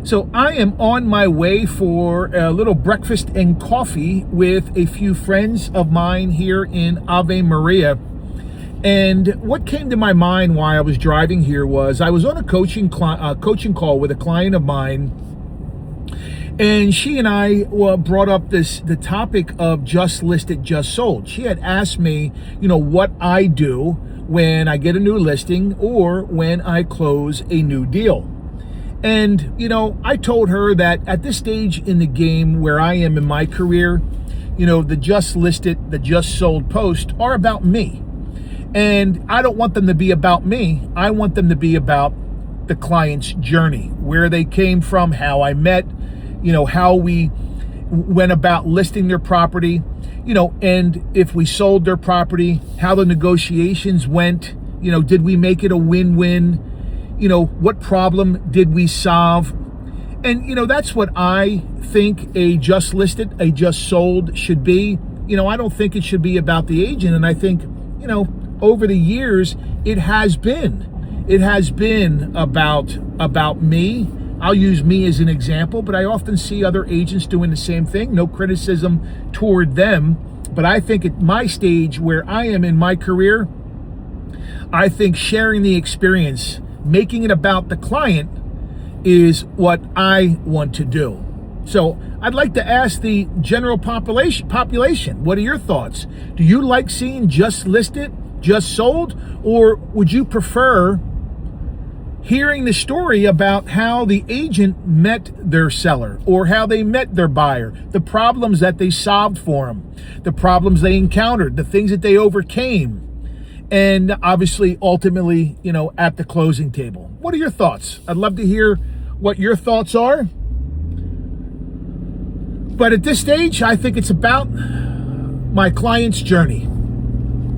So I am on my way for a little breakfast and coffee with a few friends of mine here in Ave Maria. And what came to my mind while I was driving here was I was on a coaching call with a client of mine, and she and I brought up the topic of just listed, just sold. She had asked me, what I do when I get a new listing or when I close a new deal. And, I told her that at this stage in the game where I am in my career, the just listed, the just sold posts are about me. And I don't want them to be about me. I want them to be about the client's journey, where they came from, how I met, how we went about listing their property, and if we sold their property, how the negotiations went, did we make it a win-win? What problem did we solve? And, that's what I think a just listed, a just sold should be. I don't think it should be about the agent. And I think, over the years, it has been. It has been about me. I'll use me as an example, but I often see other agents doing the same thing. No criticism toward them. But I think at my stage where I am in my career, I think sharing the experience, making it about the client, is what I want to do. So I'd like to ask the general population, what are your thoughts? Do you like seeing just listed, just sold, or would you prefer hearing the story about how the agent met their seller or how they met their buyer, the problems that they solved for them, the problems they encountered, the things that they overcame, and obviously, ultimately, at the closing table? What are your thoughts? I'd love to hear what your thoughts are. But at this stage, I think it's about my client's journey.